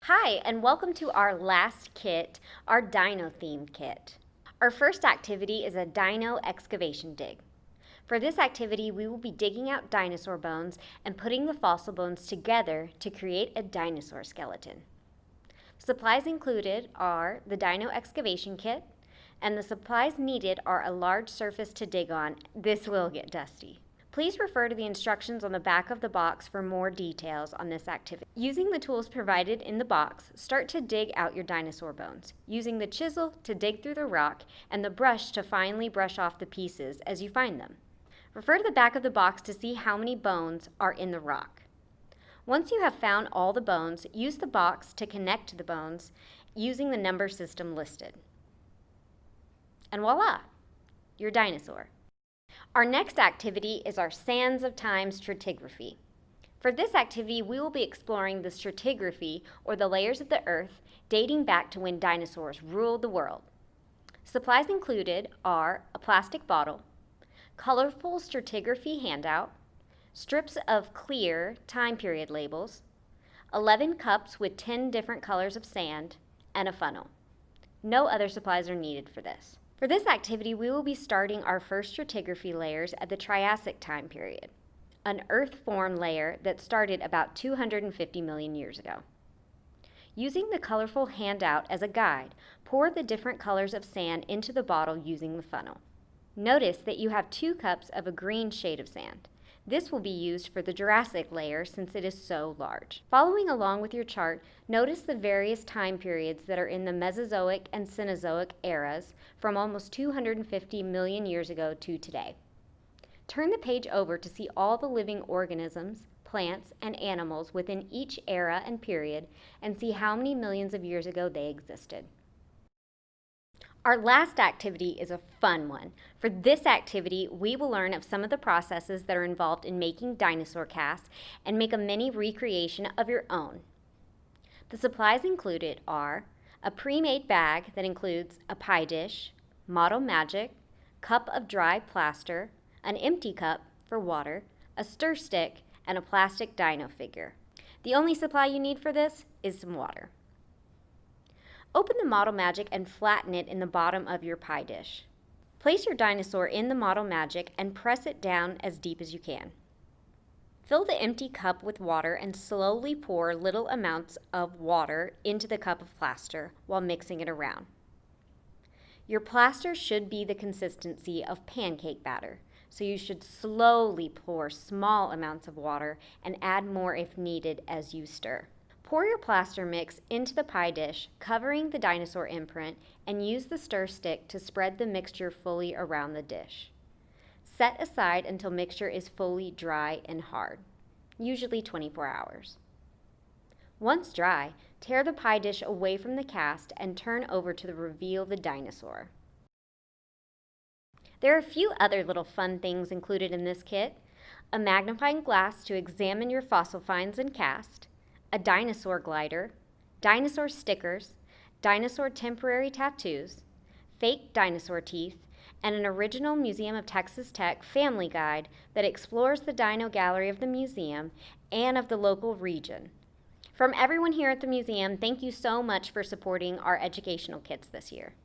Hi, and welcome to our last kit, our dino themed kit. Our first activity is a dino excavation dig. For this activity, we will be digging out dinosaur bones and putting the fossil bones together to create a dinosaur skeleton. Supplies included are the dino excavation kit, and the supplies needed are a large surface to dig on. This will get dusty. Please refer to the instructions on the back of the box for more details on this activity. Using the tools provided in the box, start to dig out your dinosaur bones, using the chisel to dig through the rock and the brush to finely brush off the pieces as you find them. Refer to the back of the box to see how many bones are in the rock. Once you have found all the bones, use the box to connect to the bones using the number system listed. And voila, your dinosaur. Our next activity is our Sands of Time stratigraphy. For this activity, we will be exploring the stratigraphy, or the layers of the earth, dating back to when dinosaurs ruled the world. Supplies included are a plastic bottle, colorful stratigraphy handout, strips of clear time period labels, 11 cups with 10 different colors of sand, and a funnel. No other supplies are needed for this. For this activity, we will be starting our first stratigraphy layers at the Triassic time period, an earth-formed layer that started about 250 million years ago. Using the colorful handout as a guide, pour the different colors of sand into the bottle using the funnel. Notice that you have 2 cups of a green shade of sand. This will be used for the Jurassic layer since it is so large. Following along with your chart, notice the various time periods that are in the Mesozoic and Cenozoic eras from almost 250 million years ago to today. Turn the page over to see all the living organisms, plants, and animals within each era and period and see how many millions of years ago they existed. Our last activity is a fun one. For this activity, we will learn of some of the processes that are involved in making dinosaur casts and make a mini recreation of your own. The supplies included are a pre-made bag that includes a pie dish, model magic, cup of dry plaster, an empty cup for water, a stir stick, and a plastic dino figure. The only supply you need for this is some water. Open the Model Magic and flatten it in the bottom of your pie dish. Place your dinosaur in the Model Magic and press it down as deep as you can. Fill the empty cup with water and slowly pour little amounts of water into the cup of plaster while mixing it around. Your plaster should be the consistency of pancake batter, so you should slowly pour small amounts of water and add more if needed as you stir. Pour your plaster mix into the pie dish, covering the dinosaur imprint, and use the stir stick to spread the mixture fully around the dish. Set aside until mixture is fully dry and hard, usually 24 hours. Once dry, tear the pie dish away from the cast and turn over to reveal the dinosaur. There are a few other little fun things included in this kit: a magnifying glass to examine your fossil finds and cast, a dinosaur glider, dinosaur stickers, dinosaur temporary tattoos, fake dinosaur teeth, and an original Museum of Texas Tech family guide that explores the dino gallery of the museum and of the local region. From everyone here at the museum, thank you so much for supporting our educational kits this year.